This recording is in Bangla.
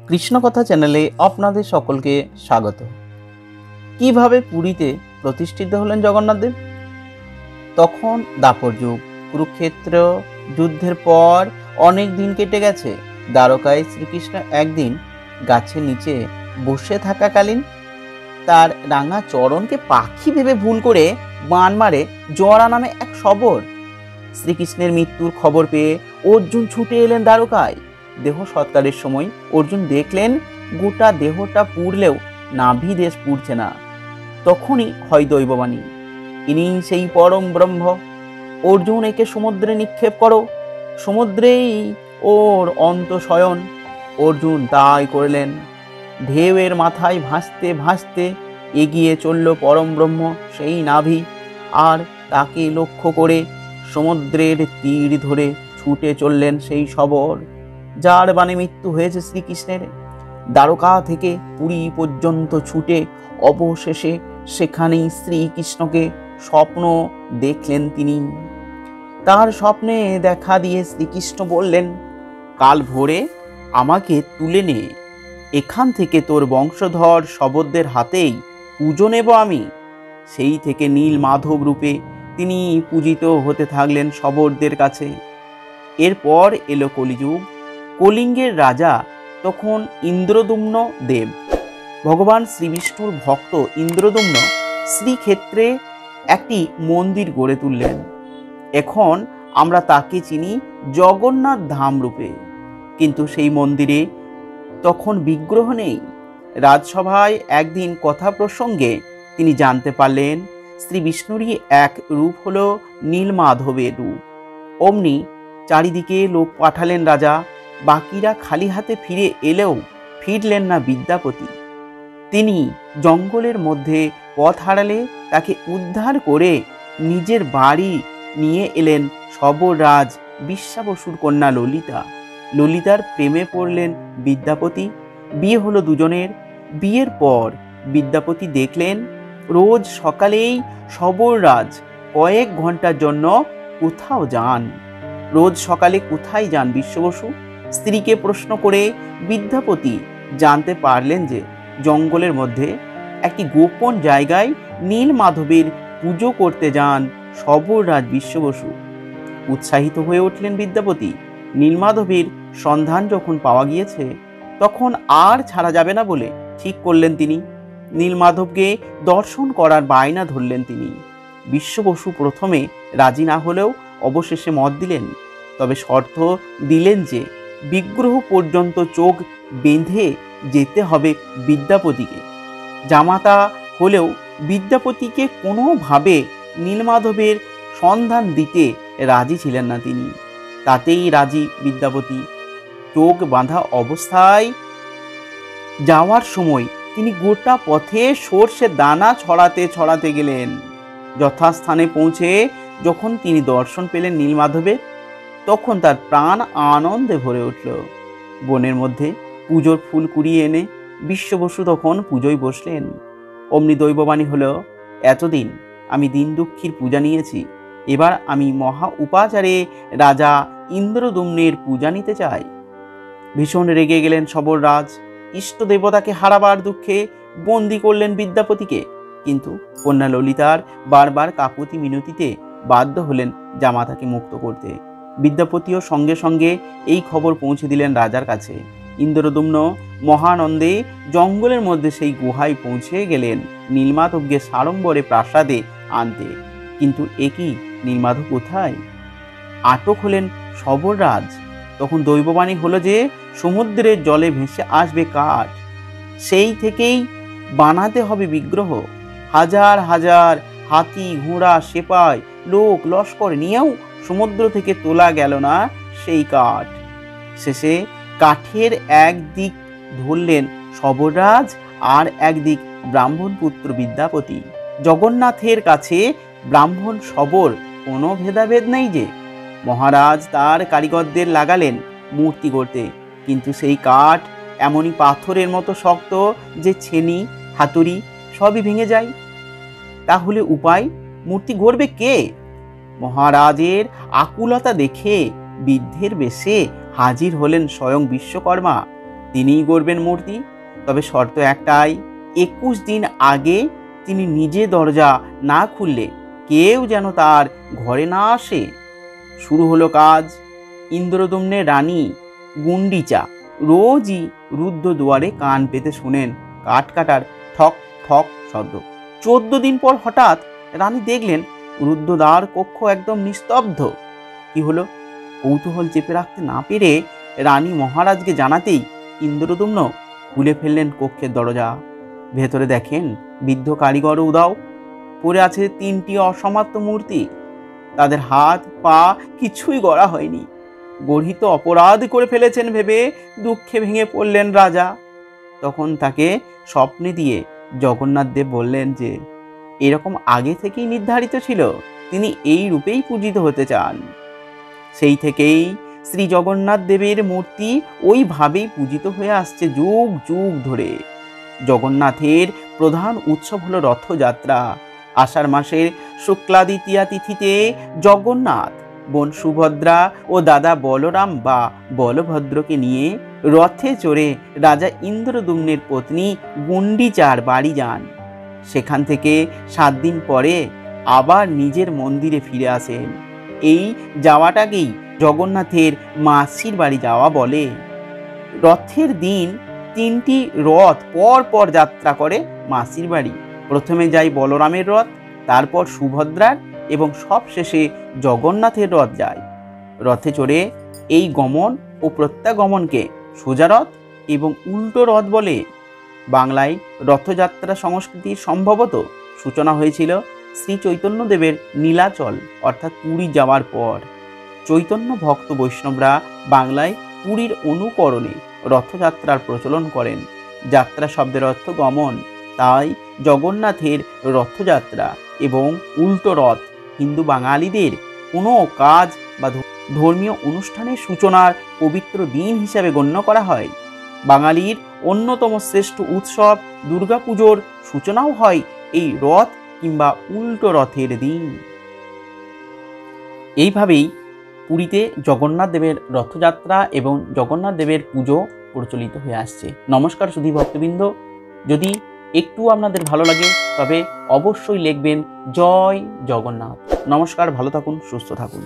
কৃষ্ণকথা চ্যানেলে আপনাদের সকলকে স্বাগত। কিভাবে পুরীতে প্রতিষ্ঠিত হলেন জগন্নাথদেব? তখন দাপর যুগ, কুরুক্ষেত্র যুদ্ধের পর অনেক দিন কেটে গেছে। দ্বারকায় শ্রীকৃষ্ণ একদিন গাছের নিচে বসে থাকাকালীন তার রাঙা চরণকে পাখি ভেবে ভুল করে বান মারে জরা নামে এক শবর। শ্রীকৃষ্ণের মৃত্যুর খবর পেয়ে অর্জুন ছুটে এলেন দ্বারকায়। দেহ সৎকারের সময় অর্জুন দেখলেন গোটা দেহটা পুড়লেও নাভি দেশ পুড়ছে না। তখনই হয় দৈববাণী, ইনি সেই পরম ব্রহ্ম। অর্জুন একে সমুদ্রে নিক্ষেপ করো, সমুদ্রেই ওর অন্ত শয়ন। অর্জুন তাই করলেন। ঢেউয়ের মাথায় ভাসতে ভাসতে এগিয়ে চলল পরম ব্রহ্ম সেই নাভি, আর তাকে লক্ষ্য করে সমুদ্রের তীর ধরে ছুটে চললেন সেই শবর, যার বাণে মৃত্যু হয়েছে শ্রীকৃষ্ণের। দ্বারকা থেকে পুরী পর্যন্ত ছুটে অবশেষে সেখানেই শ্রীকৃষ্ণকে স্বপ্ন দেখলেন তিনি। তার স্বপ্নে দেখা দিয়ে শ্রীকৃষ্ণ বললেন, কাল ভোরে আমাকে তুলে নে, এখান থেকে তোর বংশধর শবরদের হাতেই পুজো নেব আমি। সেই থেকে নীল মাধব রূপে তিনি পূজিত হতে থাকলেন শবরদের কাছে। এরপর এলো কলিযুগ। কলিঙ্গের রাজা তখন ইন্দ্রদুম্ন দেব। ভগবান শ্রীবিষ্ণুর ভক্ত ইন্দ্রদুম্ন শ্রীক্ষেত্রে একটি মন্দির গড়ে তুললেন। এখন আমরা তাকে চিনি জগন্নাথ ধাম রূপে, কিন্তু সেই মন্দিরে তখন বিগ্রহ নেই। রাজসভায় একদিন কথা প্রসঙ্গে তিনি জানতে পারলেন শ্রী বিষ্ণুরই এক রূপ হলো নীলমাধবের রূপ। অমনি চারিদিকে লোক পাঠালেন রাজা। বাকিরা খালি হাতে ফিরে এলেও ফিরলেন না বিদ্যাপতি। তিনি জঙ্গলের মধ্যে পথ হারালে তাকে উদ্ধার করে নিজের বাড়ি নিয়ে এলেন শবররাজ বিশ্বাবসুর কন্যা ললিতা। ললিতার প্রেমে পড়লেন বিদ্যাপতি। বিয়ে হলো দুজনের। বিয়ের পর বিদ্যাপতি দেখলেন রোজ সকালেই শবররাজ কয়েক ঘন্টার জন্য কোথাও যান। রোজ সকালে কোথায় যান বিশ্ববসু? স্ত্রীকে প্রশ্ন করে বিদ্যাপতি জানতে পারলেন যে জঙ্গলের মধ্যে একটি গোপন জায়গায় নীলমাধবের পুজো করতে যান শবররাজ বিশ্ববসু। উৎসাহিত হয়ে উঠলেন বিদ্যাপতি। নীলমাধবের সন্ধান যখন পাওয়া গিয়েছে তখন আর ছাড়া যাবে না বলে ঠিক করলেন তিনি। নীলমাধবকে দর্শন করার বায়না ধরলেন তিনি। বিশ্ববসু প্রথমে রাজি না হলেও অবশেষে মত দিলেন, তবে শর্ত দিলেন যে বিগ্রহ পর্যন্ত চোখ বেঁধে যেতে হবে বিদ্যাপতিকে। জামাতা হলেও বিদ্যাপতিকে কোনোভাবে নীলমাধবের সন্ধান দিতে রাজি ছিলেন না তিনি। তাতেই রাজি বিদ্যাপতি। চোখ বাঁধা অবস্থায় যাওয়ার সময় তিনি গোটা পথে সর্ষে দানা ছড়াতে ছড়াতে গেলেন। যথাস্থানে পৌঁছে যখন তিনি দর্শন পেলেন নীলমাধবের, তখন তার প্রাণ আনন্দে ভরে উঠল। বনের মধ্যে পুজোর ফুল কুড়িয়ে এনে বিশ্ববসু তখন পুজোয় বসলেন। অমনি দৈববাণী হলো, এতদিন আমি দিন দুঃখীর পূজা নিয়েছি, এবার আমি মহা উপাচারে রাজা ইন্দ্রদুম্নের পূজা নিতে চাই। ভীষণ রেগে গেলেন শবররাজ। ইষ্ট দেবতাকে হারাবার দুঃখে বন্দি করলেন বিদ্যাপতিকে, কিন্তু কন্যা ললিতার বারবার কাকুতি মিনতিতে বাধ্য হলেন জামাতাকে মুক্ত করতে। বিদ্যাপতিও সঙ্গে সঙ্গে এই খবর পৌঁছে দিলেন রাজার কাছে। ইন্দ্রদুম্ন মহানন্দে জঙ্গলের মধ্যে সেই গুহায় পৌঁছে গেলেন নীলমাধবকে সাড়ম্বরে প্রাসাদে আনতে। কিন্তু একই নীলমাধব কোথায়? আটক হলেন শবররাজ। তখন দৈববাণী হলো যে সমুদ্রের জলে ভেসে আসবে কাঠ, সেই থেকেই বানাতে হবে বিগ্রহ। হাজার হাজার হাতি ঘোড়া সেপাই লোক লস্কর নিয়েও সমুদ্র থেকে তোলা গেল না সেই কাঠ। শেষে কাঠের একদিক ধরলেন শবররাজ, আর একদিক ব্রাহ্মণ পুত্র বিদ্যাপতি। জগন্নাথের কাছে ব্রাহ্মণ শবর কোনো ভেদাভেদ নেই যে। মহারাজ তার কারিগরদের লাগালেন মূর্তি গড়তে, কিন্তু সেই কাঠ এমনই পাথরের মতো শক্ত যে ছেনি হাতুড়ি সবই ভেঙে যায়। তাহলে উপায়? মূর্তি গড়বে কে? মহারাজের আকুলতা দেখে বৃদ্ধের বেশে হাজির হলেন স্বয়ং বিশ্বকর্মা। তিনিই গড়বেন মূর্তি। তবে শর্ত একটাই, 21 দিন আগে তিনি নিজে দরজা না খুললে কেউ যেন তার ঘরে না আসে। শুরু হলো কাজ। ইন্দ্রদম্নের রানী গুন্ডিচা রোজই রুদ্ধ দুয়ারে কান পেতে শুনেন কাঠ কাটার ঠক ঠক শব্দ। 14 দিন পর হঠাৎ রানী দেখলেন রুদ্ধদ্বার কক্ষ একদম নিস্তব্ধ। কি হলো? কৌতূহল চেপে রাখতে না পেরে রানী মহারাজকে জানাতেই ইন্দ্রদম্ন খুলে ফেললেন কক্ষের দরজা। ভেতরে দেখেন বৃদ্ধ কারিগর উদাও, পড়ে আছে 3টি অসমাপ্ত মূর্তি। তাদের হাত পা কিছুই গড়া হয়নি। গর্হিত অপরাধ করে ফেলেছেন ভেবে দুঃখে ভেঙে পড়লেন রাজা। তখন তাকে স্বপ্নে দিয়ে জগন্নাথ দেব বললেন যে এরকম আগে থেকেই নির্ধারিত ছিল, তিনি এই রূপেই পূজিত হতে চান। সেই থেকেই শ্রী জগন্নাথ দেবের মূর্তি ওইভাবেই পূজিত হয়ে আসছে যুগ যুগ ধরে। জগন্নাথের প্রধান উৎসব হলো রথযাত্রা। আষাঢ় মাসের শুক্লা দ্বিতীয়া তিথিতে জগন্নাথ বোন সুভদ্রা ও দাদা বলরাম বা বলভদ্রকে নিয়ে রথে চড়ে রাজা ইন্দ্রদম্নের পত্নী গুন্ডিচার বাড়ি যান। সেখান থেকে 7 দিন পরে আবার নিজের মন্দিরে ফিরে আসেন। এই যাওয়াটাকেই জগন্নাথের মাসির বাড়ি যাওয়া বলে। রথের দিন 3টি রথ পর পর যাত্রা করে মাসির বাড়ি। প্রথমে যায় বলরামের রথ, তারপর সুভদ্রার এবং সবশেষে জগন্নাথের রথ যায়। রথে চড়ে এই গমন ও প্রত্যাগমনকে সোজা রথ এবং উল্টো রথ বলে। বাংলায় রথযাত্রা সংস্কৃতির সম্ভবত সূচনা হয়েছিল শ্রী চৈতন্যদেবের নীলাচল অর্থাৎ পুরী যাওয়ার পর। চৈতন্য ভক্ত বৈষ্ণবরা বাংলায় পুরীর অনুকরণে রথযাত্রার প্রচলন করেন। যাত্রা শব্দের অর্থ গমন, তাই জগন্নাথের রথযাত্রা এবং উল্টো রথ হিন্দু বাঙালিদের কোনো কাজ বা ধর্মীয় অনুষ্ঠানের সূচনার পবিত্র দিন হিসাবে গণ্য করা হয়। বাঙালির অন্যতম শ্রেষ্ঠ উৎসব দুর্গাপুজোর সূচনাও হয় এই রথ কিংবা উল্টো রথের দিন। এইভাবেই পুরীতে জগন্নাথ দেবের রথযাত্রা এবং জগন্নাথ দেবের পুজো প্রচলিত হয়ে আসছে। নমস্কার সুধী ভক্তবৃন্দ, যদি একটু আপনাদের ভালো লাগে তবে অবশ্যই লিখবেন জয় জগন্নাথ। নমস্কার, ভালো থাকুন, সুস্থ থাকুন।